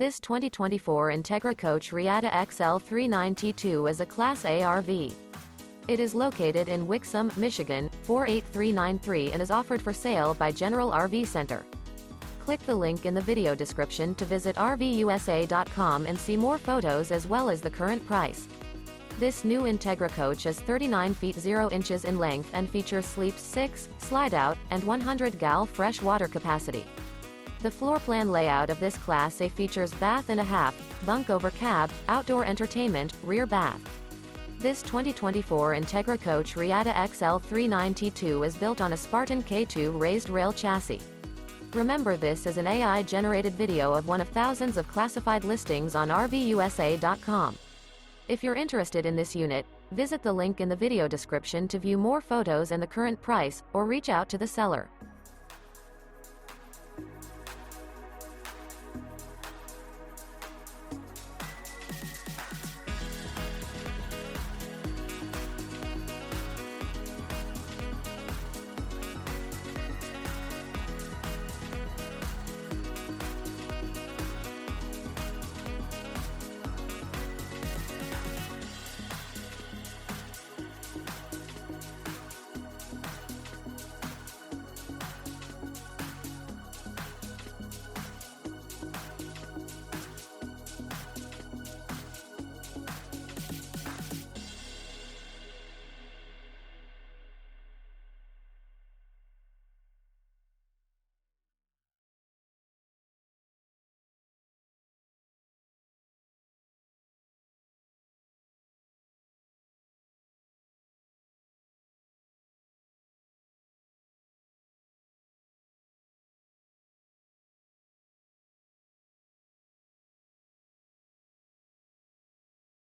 This 2024 Entegra Coach Reatta XL 39T2 is a Class A RV. It is located in Wixom, Michigan, 48393 and is offered for sale by General RV Center. Click the link in the video description to visit RVUSA.com and see more photos as well as the current price. This new Entegra Coach is 39 feet 0 inches in length and features sleeps 6, Slideout, and 100 gal fresh water capacity. The floor plan layout of this Class A features bath and a half, bunk over cab, outdoor entertainment, rear bath. This 2024 Entegra Coach Reatta XL 39T2 is built on a Spartan K2 Raised Rail chassis. Remember, this is an AI-generated video of one of thousands of classified listings on RVUSA.com. If you're interested in this unit, visit the link in the video description to view more photos and the current price, or reach out to the seller.